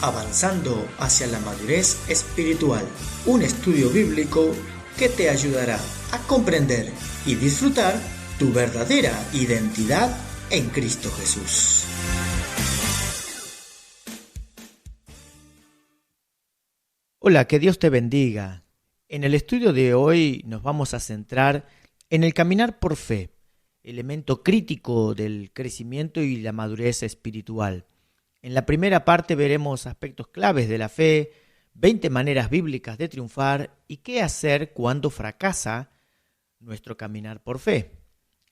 Avanzando hacia la madurez espiritual, un estudio bíblico que te ayudará a comprender y disfrutar tu verdadera identidad en Cristo Jesús. Hola, que Dios te bendiga. En el estudio de hoy nos vamos a centrar en el caminar por fe, elemento crítico del crecimiento y la madurez espiritual. En la primera parte veremos aspectos claves de la fe, 20 maneras bíblicas de triunfar y qué hacer cuando fracasa nuestro caminar por fe.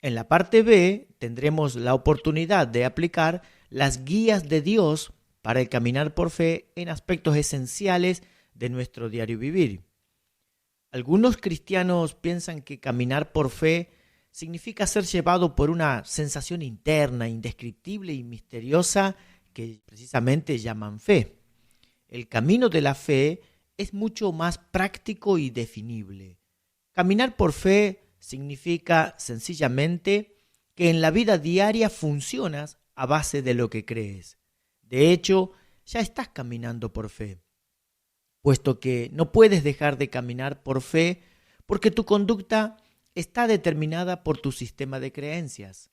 En la parte B tendremos la oportunidad de aplicar las guías de Dios para el caminar por fe en aspectos esenciales de nuestro diario vivir. Algunos cristianos piensan que caminar por fe significa ser llevado por una sensación interna, indescriptible y misteriosa que precisamente llaman fe. El camino de la fe es mucho más práctico y definible. Caminar por fe significa sencillamente que en la vida diaria funcionas a base de lo que crees. De hecho, ya estás caminando por fe, puesto que no puedes dejar de caminar por fe porque tu conducta está determinada por tu sistema de creencias.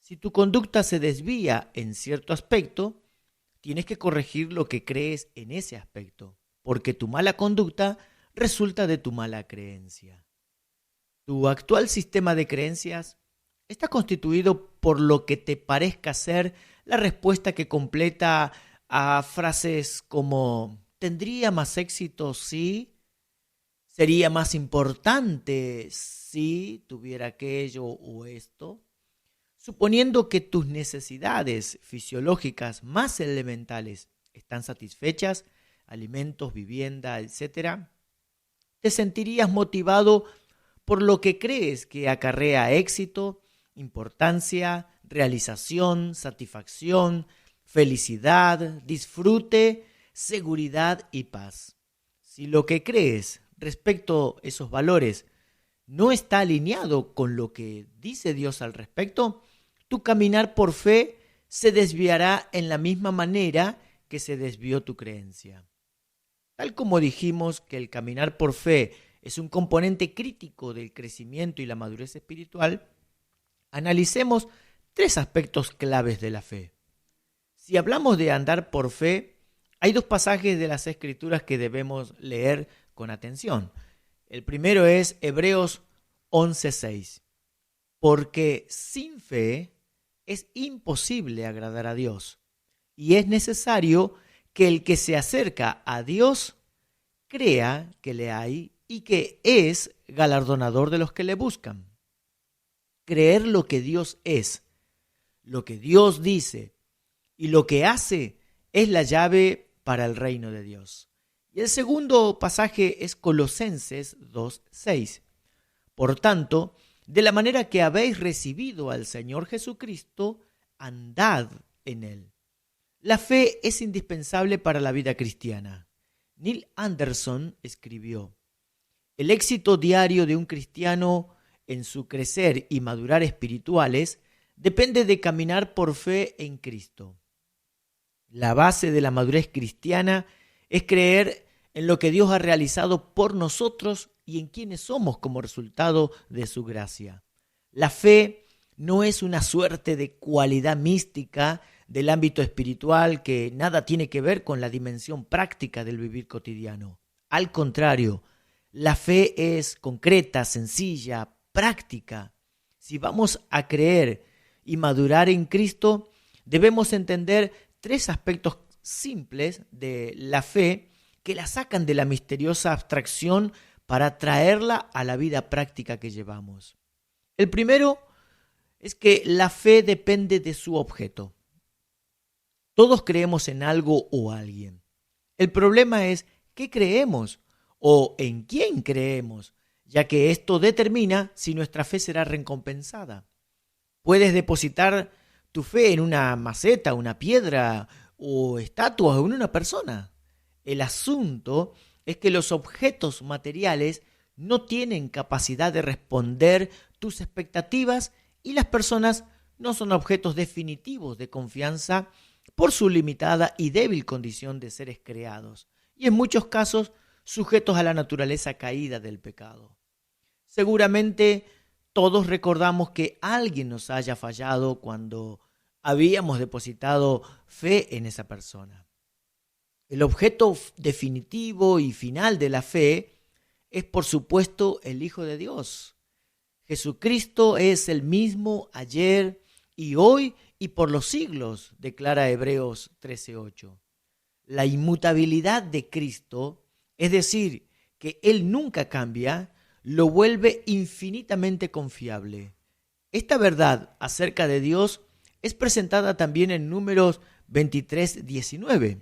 Si tu conducta se desvía en cierto aspecto, tienes que corregir lo que crees en ese aspecto, porque tu mala conducta resulta de tu mala creencia. Tu actual sistema de creencias está constituido por lo que te parezca ser la respuesta que completa a frases como ¿tendría más éxito si? ¿Sería más importante si tuviera aquello o esto? Suponiendo que tus necesidades fisiológicas más elementales están satisfechas, alimentos, vivienda, etc., te sentirías motivado por lo que crees que acarrea éxito, importancia, realización, satisfacción, felicidad, disfrute, seguridad y paz. Si lo que crees respecto a esos valores no está alineado con lo que dice Dios al respecto, tu caminar por fe se desviará en la misma manera que se desvió tu creencia. Tal como dijimos que el caminar por fe es un componente crítico del crecimiento y la madurez espiritual, analicemos 3 aspectos claves de la fe. Si hablamos de andar por fe, hay 2 pasajes de las Escrituras que debemos leer con atención. El primero es Hebreos 11:6. Porque sin fe es imposible agradar a Dios, y es necesario que el que se acerca a Dios crea que le hay y que es galardonador de los que le buscan. Creer lo que Dios es, lo que Dios dice y lo que hace es la llave para el reino de Dios. Y el segundo pasaje es Colosenses 2:6. Por tanto, de la manera que habéis recibido al Señor Jesucristo, andad en Él. La fe es indispensable para la vida cristiana. Neil Anderson escribió: el éxito diario de un cristiano en su crecer y madurar espirituales depende de caminar por fe en Cristo. La base de la madurez cristiana es creer en lo que Dios ha realizado por nosotros y en quienes somos como resultado de su gracia. La fe no es una suerte de cualidad mística del ámbito espiritual que nada tiene que ver con la dimensión práctica del vivir cotidiano. Al contrario, la fe es concreta, sencilla, práctica. Si vamos a creer y madurar en Cristo, debemos entender 3 aspectos simples de la fe que la sacan de la misteriosa abstracción para traerla a la vida práctica que llevamos. El primero es que la fe depende de su objeto. Todos creemos en algo o alguien. El problema es qué creemos o en quién creemos, ya que esto determina si nuestra fe será recompensada. Puedes depositar tu fe en una maceta, una piedra o estatua o en una persona. El asunto es que los objetos materiales no tienen capacidad de responder tus expectativas y las personas no son objetos definitivos de confianza por su limitada y débil condición de seres creados, y en muchos casos sujetos a la naturaleza caída del pecado. Seguramente todos recordamos que alguien nos haya fallado cuando habíamos depositado fe en esa persona. El objeto definitivo y final de la fe es, por supuesto, el Hijo de Dios. Jesucristo es el mismo ayer y hoy y por los siglos, declara Hebreos 13:8. La inmutabilidad de Cristo, es decir, que Él nunca cambia, lo vuelve infinitamente confiable. Esta verdad acerca de Dios es presentada también en Números 23:19.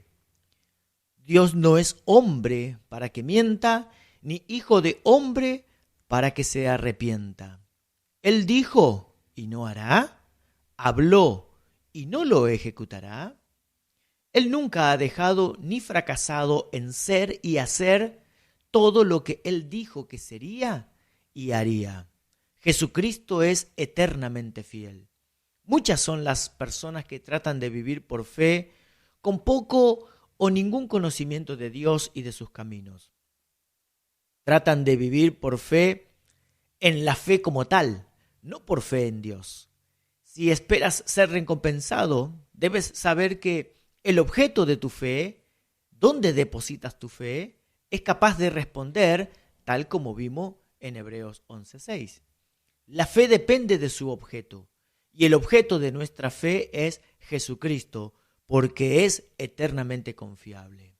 Dios no es hombre para que mienta, ni hijo de hombre para que se arrepienta. Él dijo y no hará, habló y no lo ejecutará. Él nunca ha dejado ni fracasado en ser y hacer todo lo que Él dijo que sería y haría. Jesucristo es eternamente fiel. Muchas son las personas que tratan de vivir por fe con poco o ningún conocimiento de Dios y de sus caminos. Tratan de vivir por fe en la fe como tal, no por fe en Dios. Si esperas ser recompensado, debes saber que el objeto de tu fe, donde depositas tu fe, es capaz de responder tal como vimos en Hebreos 11:6. La fe depende de su objeto, y el objeto de nuestra fe es Jesucristo, porque es eternamente confiable.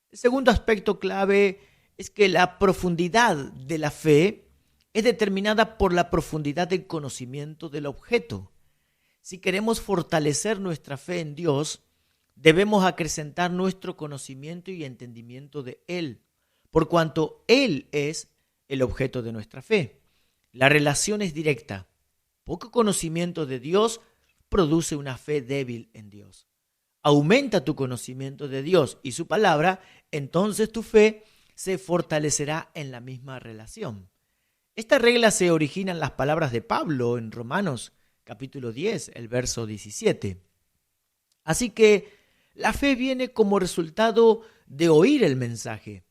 El segundo aspecto clave es que la profundidad de la fe es determinada por la profundidad del conocimiento del objeto. Si queremos fortalecer nuestra fe en Dios, debemos acrecentar nuestro conocimiento y entendimiento de Él, por cuanto Él es el objeto de nuestra fe. La relación es directa. Poco conocimiento de Dios produce una fe débil en Dios. Aumenta tu conocimiento de Dios y su palabra, entonces tu fe se fortalecerá en la misma relación. Esta regla se origina en las palabras de Pablo en Romanos capítulo 10, el verso 17. Así que la fe viene como resultado de oír el mensaje,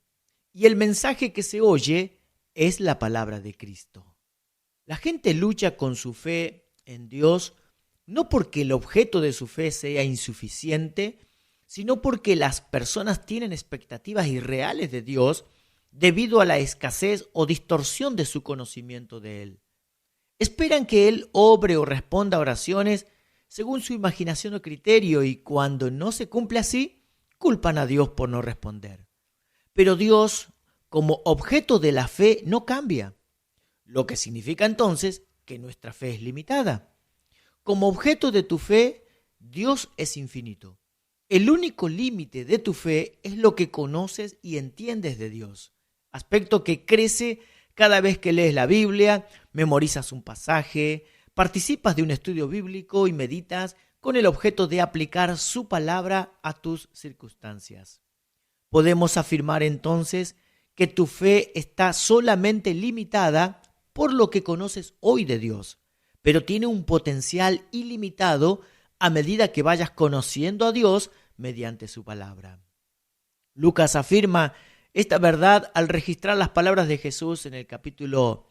y el mensaje que se oye es la palabra de Cristo. La gente lucha con su fe en Dios no porque el objeto de su fe sea insuficiente, sino porque las personas tienen expectativas irreales de Dios debido a la escasez o distorsión de su conocimiento de Él. Esperan que Él obre o responda a oraciones según su imaginación o criterio, y cuando no se cumple así, culpan a Dios por no responder. Pero Dios, como objeto de la fe, no cambia, lo que significa entonces que nuestra fe es limitada. Como objeto de tu fe, Dios es infinito. El único límite de tu fe es lo que conoces y entiendes de Dios, aspecto que crece cada vez que lees la Biblia, memorizas un pasaje, participas de un estudio bíblico y meditas con el objeto de aplicar su palabra a tus circunstancias. Podemos afirmar entonces que tu fe está solamente limitada por lo que conoces hoy de Dios, pero tiene un potencial ilimitado a medida que vayas conociendo a Dios mediante su palabra. Lucas afirma esta verdad al registrar las palabras de Jesús en el capítulo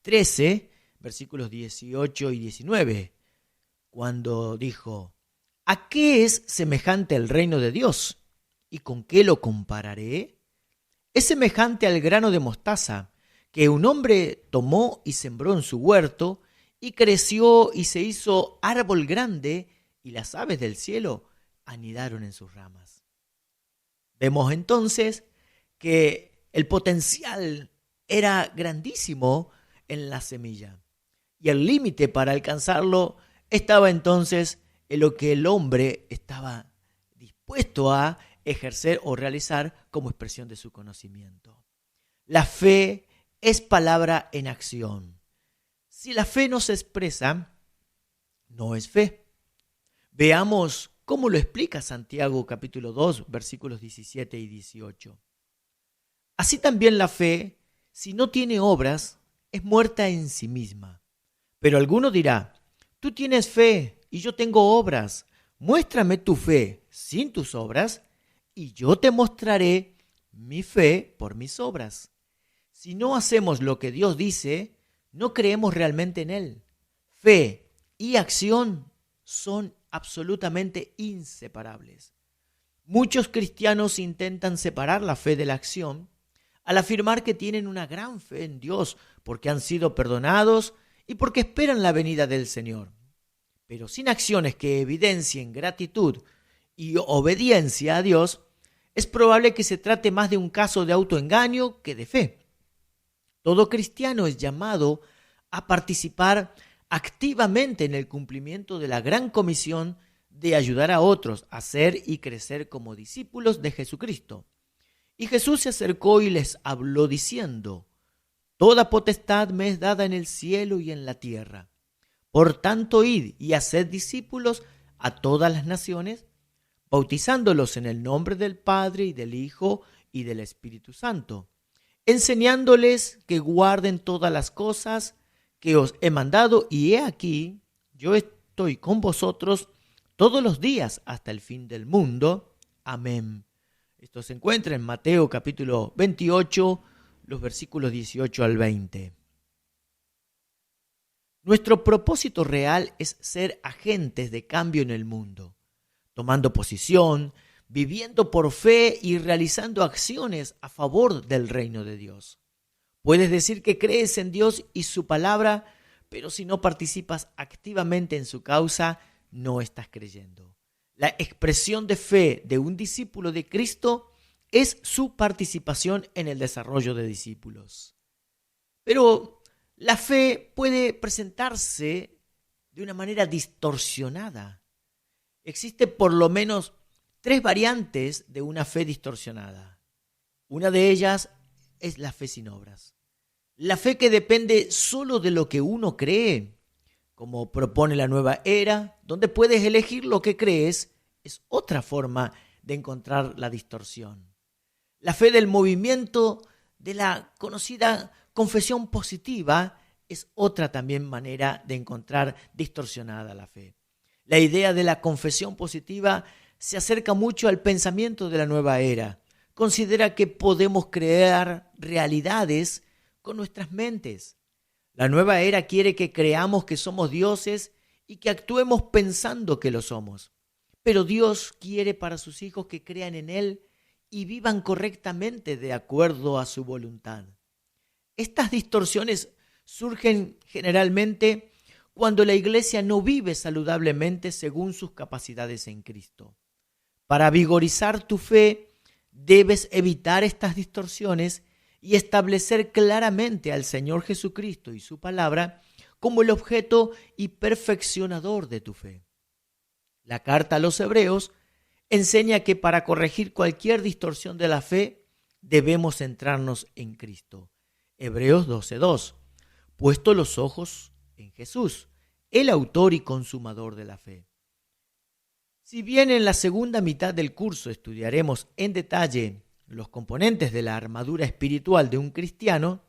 13, versículos 18 y 19, cuando dijo: ¿A qué es semejante el reino de Dios? ¿Y con qué lo compararé? Es semejante al grano de mostaza que un hombre tomó y sembró en su huerto, y creció y se hizo árbol grande, y las aves del cielo anidaron en sus ramas. Vemos entonces que el potencial era grandísimo en la semilla, y el límite para alcanzarlo estaba entonces en lo que el hombre estaba dispuesto a ejercer o realizar como expresión de su conocimiento. La fe es palabra en acción. Si la fe no se expresa, no es fe. Veamos cómo lo explica Santiago capítulo 2, versículos 17 y 18. Así también la fe, si no tiene obras, es muerta en sí misma. Pero alguno dirá: tú tienes fe y yo tengo obras. muéstrame tu fe sin tus obras, y yo te mostraré mi fe por mis obras. Si no hacemos lo que Dios dice, no creemos realmente en Él. Fe y acción son absolutamente inseparables. Muchos cristianos intentan separar la fe de la acción al afirmar que tienen una gran fe en Dios porque han sido perdonados y porque esperan la venida del Señor. Pero sin acciones que evidencien gratitud y obediencia a Dios, es probable que se trate más de un caso de autoengaño que de fe. Todo cristiano es llamado a participar activamente en el cumplimiento de la gran comisión de ayudar a otros a ser y crecer como discípulos de Jesucristo. Y Jesús se acercó y les habló diciendo: Toda potestad me es dada en el cielo y en la tierra. Por tanto, id y haced discípulos a todas las naciones, bautizándolos en el nombre del Padre y del Hijo y del Espíritu Santo, enseñándoles que guarden todas las cosas que os he mandado, y he aquí, yo estoy con vosotros todos los días hasta el fin del mundo. Amén. Esto se encuentra en Mateo capítulo 28, los versículos 18 al 20. Nuestro propósito real es ser agentes de cambio en el mundo, tomando posición, viviendo por fe y realizando acciones a favor del reino de Dios. Puedes decir que crees en Dios y su palabra, pero si no participas activamente en su causa, no estás creyendo. La expresión de fe de un discípulo de Cristo es su participación en el desarrollo de discípulos. Pero la fe puede presentarse de una manera distorsionada. Existen por lo menos 3 variantes de una fe distorsionada. Una de ellas es la fe sin obras. La fe que depende solo de lo que uno cree, como propone la nueva era, donde puedes elegir lo que crees, es otra forma de encontrar la distorsión. La fe del movimiento de la conocida confesión positiva es otra también manera de encontrar distorsionada la fe. La idea de la confesión positiva se acerca mucho al pensamiento de la nueva era. Considera que podemos crear realidades con nuestras mentes. La nueva era quiere que creamos que somos dioses y que actuemos pensando que lo somos. Pero Dios quiere para sus hijos que crean en Él y vivan correctamente de acuerdo a su voluntad. Estas distorsiones surgen generalmente cuando la iglesia no vive saludablemente según sus capacidades en Cristo. Para vigorizar tu fe, debes evitar estas distorsiones y establecer claramente al Señor Jesucristo y su palabra como el objeto y perfeccionador de tu fe. La carta a los Hebreos enseña que para corregir cualquier distorsión de la fe, debemos centrarnos en Cristo. Hebreos 12:2. Puesto los ojos en Jesús, el autor y consumador de la fe. Si bien en la segunda mitad del curso estudiaremos en detalle los componentes de la armadura espiritual de un cristiano,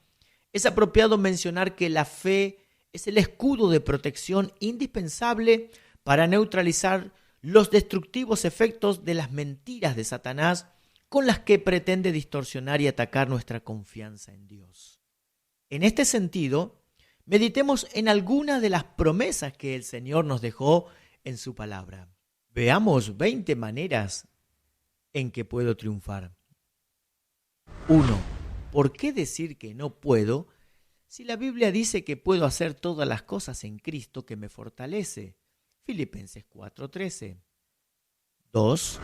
es apropiado mencionar que la fe es el escudo de protección indispensable para neutralizar los destructivos efectos de las mentiras de Satanás con las que pretende distorsionar y atacar nuestra confianza en Dios. En este sentido, meditemos en algunas de las promesas que el Señor nos dejó en su palabra. Veamos 20 maneras en que puedo triunfar. 1. ¿Por qué decir que no puedo si la Biblia dice que puedo hacer todas las cosas en Cristo que me fortalece? Filipenses 4:13. 2.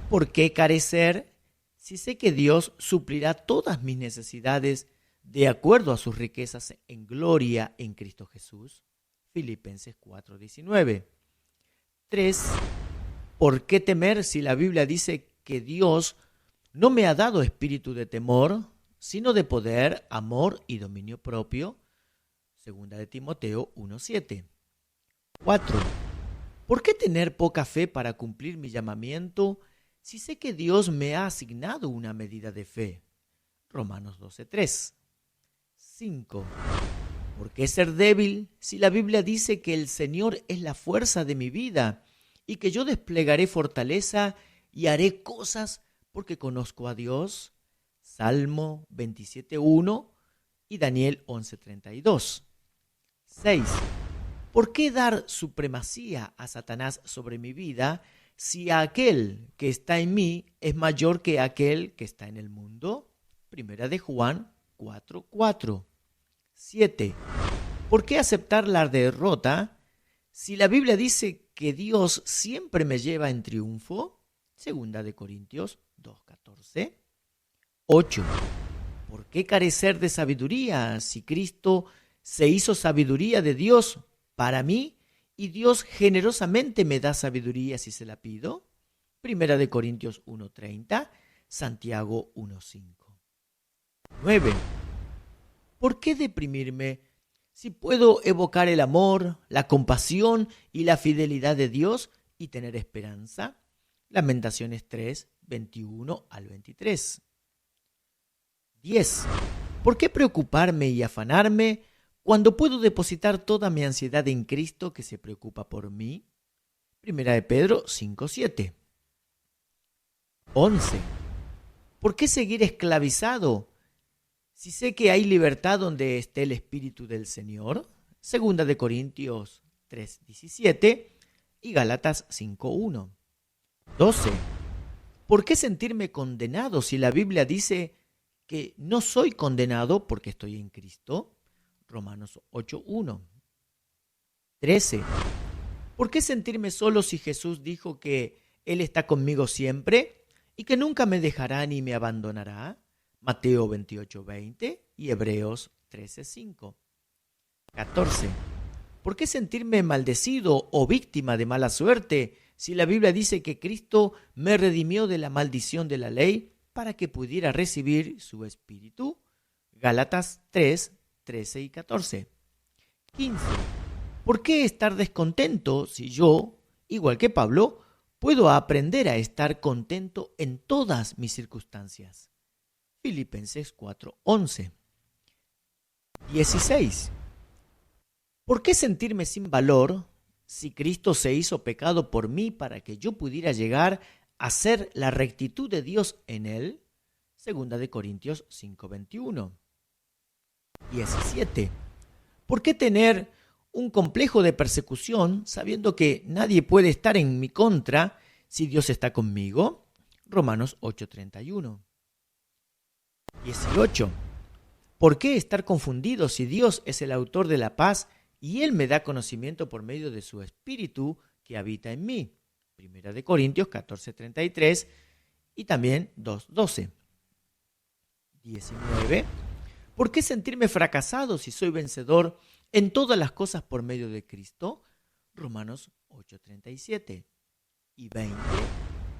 ¿Por qué carecer si sé que Dios suplirá todas mis necesidades de acuerdo a sus riquezas en gloria en Cristo Jesús? Filipenses 4:19. 3. ¿Por qué temer si la Biblia dice que Dios no me ha dado espíritu de temor, sino de poder, amor y dominio propio? Segunda de Timoteo 1:7. 4. ¿Por qué tener poca fe para cumplir mi llamamiento si sé que Dios me ha asignado una medida de fe? Romanos 12:3. 5. ¿Por qué ser débil si la Biblia dice que el Señor es la fuerza de mi vida y que yo desplegaré fortaleza y haré cosas porque conozco a Dios. Salmo 27:1 y Daniel 11:32. 6. ¿Por qué dar supremacía a Satanás sobre mi vida si aquel que está en mí es mayor que aquel que está en el mundo? Primera de Juan 4:4. 7. ¿Por qué aceptar la derrota si la Biblia dice que Dios siempre me lleva en triunfo? Segunda de Corintios 2:14. 8. ¿Por qué carecer de sabiduría si Cristo se hizo sabiduría de Dios para mí y Dios generosamente me da sabiduría si se la pido? Primera de Corintios 1:30, Santiago 1:5. 9. ¿Por qué deprimirme si puedo evocar el amor, la compasión y la fidelidad de Dios y tener esperanza? Lamentaciones 3:21-23. 10. ¿Por qué preocuparme y afanarme cuando puedo depositar toda mi ansiedad en Cristo que se preocupa por mí? Primera de Pedro 5:7. 11. ¿Por qué seguir esclavizado si sé que hay libertad donde esté el Espíritu del Señor? Segunda de Corintios 3:17 y Gálatas 5:1. 12. ¿Por qué sentirme condenado si la Biblia dice que no soy condenado porque estoy en Cristo? Romanos 8:1. 13. ¿Por qué sentirme solo si Jesús dijo que Él está conmigo siempre y que nunca me dejará ni me abandonará? Mateo 28:20 y Hebreos 13:5. 14. ¿Por qué sentirme maldecido o víctima de mala suerte si la Biblia dice que Cristo me redimió de la maldición de la ley para que pudiera recibir su Espíritu? Gálatas 3:13 y 14. 15. ¿Por qué estar descontento si yo, igual que Pablo, puedo aprender a estar contento en todas mis circunstancias? Filipenses 4:11. 16. ¿Por qué sentirme sin valor si Cristo se hizo pecado por mí para que yo pudiera llegar a ser la rectitud de Dios en él? Segunda de Corintios 5:21. 17. ¿Por qué tener un complejo de persecución sabiendo que nadie puede estar en mi contra si Dios está conmigo? Romanos 8:31. 18. ¿Por qué estar confundido si Dios es el autor de la paz y Él me da conocimiento por medio de su Espíritu que habita en mí? Primera de Corintios 14:33 y también 2:12. 19. ¿Por qué sentirme fracasado si soy vencedor en todas las cosas por medio de Cristo? Romanos 8:37. Y 20.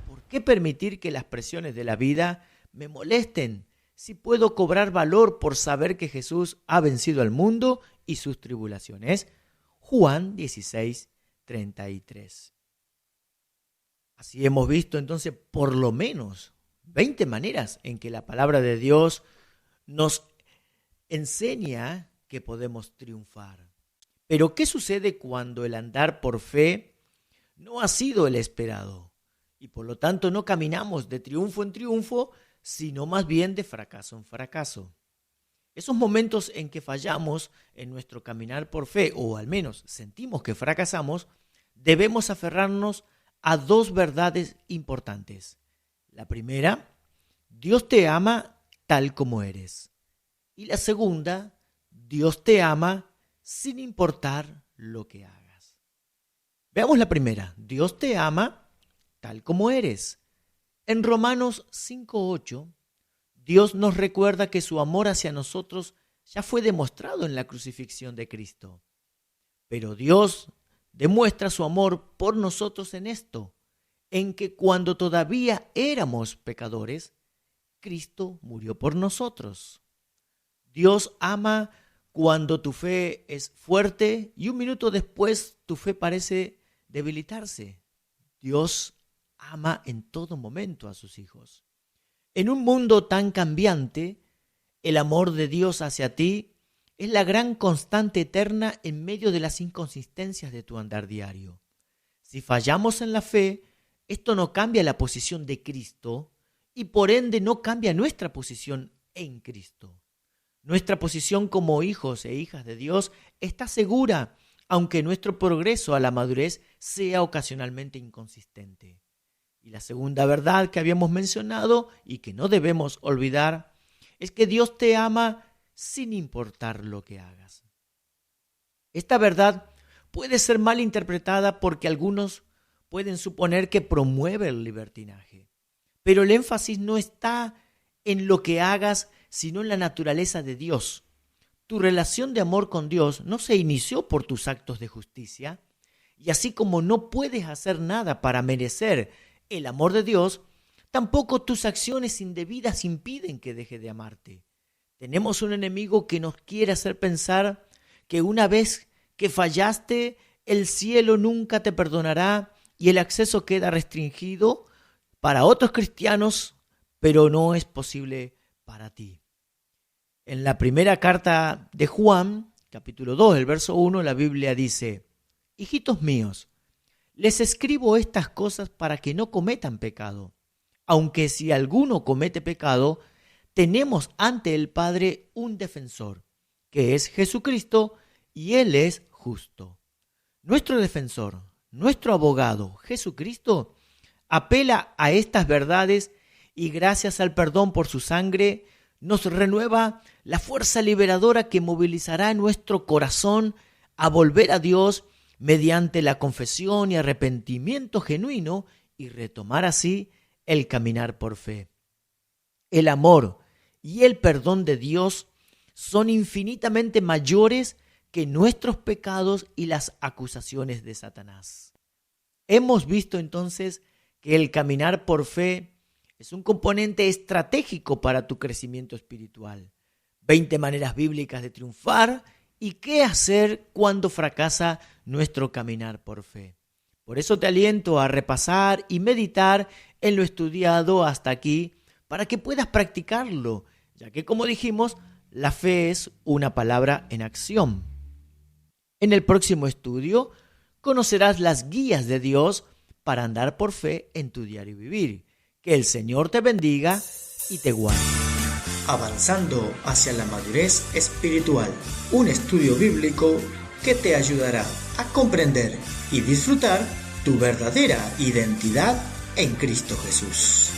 ¿Por qué permitir que las presiones de la vida me molesten si puedo cobrar valor por saber que Jesús ha vencido al mundo y sus tribulaciones? Juan 16:33. Así hemos visto entonces por lo menos 20 maneras en que la palabra de Dios nos enseña que podemos triunfar. Pero ¿qué sucede cuando el andar por fe no ha sido el esperado? Y por lo tanto no caminamos de triunfo en triunfo, sino más bien de fracaso en fracaso. Esos momentos en que fallamos en nuestro caminar por fe, o al menos sentimos que fracasamos, debemos aferrarnos a dos verdades importantes. La primera, Dios te ama tal como eres. Y la segunda, Dios te ama sin importar lo que hagas. Veamos la primera, Dios te ama tal como eres. En Romanos 5:8, Dios nos recuerda que su amor hacia nosotros ya fue demostrado en la crucifixión de Cristo. Pero Dios demuestra su amor por nosotros en esto, en que cuando todavía éramos pecadores, Cristo murió por nosotros. Dios ama cuando tu fe es fuerte y un minuto después tu fe parece debilitarse. Dios ama en todo momento a sus hijos. En un mundo tan cambiante, el amor de Dios hacia ti es la gran constante eterna en medio de las inconsistencias de tu andar diario. Si fallamos en la fe, esto no cambia la posición de Cristo y por ende no cambia nuestra posición en Cristo. Nuestra posición como hijos e hijas de Dios está segura, aunque nuestro progreso a la madurez sea ocasionalmente inconsistente. Y la segunda verdad que habíamos mencionado y que no debemos olvidar es que Dios te ama sin importar lo que hagas. Esta verdad puede ser mal interpretada porque algunos pueden suponer que promueve el libertinaje, pero el énfasis no está en lo que hagas, sino en la naturaleza de Dios. Tu relación de amor con Dios no se inició por tus actos de justicia, y así como no puedes hacer nada para merecer el amor de Dios, tampoco tus acciones indebidas impiden que deje de amarte. Tenemos un enemigo que nos quiere hacer pensar que una vez que fallaste, el cielo nunca te perdonará y el acceso queda restringido para otros cristianos, pero no es posible para ti. En la primera carta de Juan, capítulo 2, el verso 1, la Biblia dice: Hijitos míos, les escribo estas cosas para que no cometan pecado. Aunque si alguno comete pecado, tenemos ante el Padre un defensor, que es Jesucristo, y Él es justo. Nuestro defensor, nuestro abogado, Jesucristo, apela a estas verdades y gracias al perdón por su sangre, nos renueva la fuerza liberadora que movilizará nuestro corazón a volver a Dios mediante la confesión y arrepentimiento genuino y retomar así el caminar por fe. El amor y el perdón de Dios son infinitamente mayores que nuestros pecados y las acusaciones de Satanás. Hemos visto entonces que el caminar por fe es un componente estratégico para tu crecimiento espiritual. 20 maneras bíblicas de triunfar y qué hacer cuando fracasa nuestro caminar por fe. Por eso te aliento a repasar y meditar en lo estudiado hasta aquí para que puedas practicarlo, ya que, como dijimos, la fe es una palabra en acción. En el próximo estudio conocerás las guías de Dios para andar por fe en tu diario vivir. Que el Señor te bendiga y te guarde. Avanzando hacia la madurez espiritual, un estudio bíblico que te ayudará a comprender y disfrutar tu verdadera identidad en Cristo Jesús.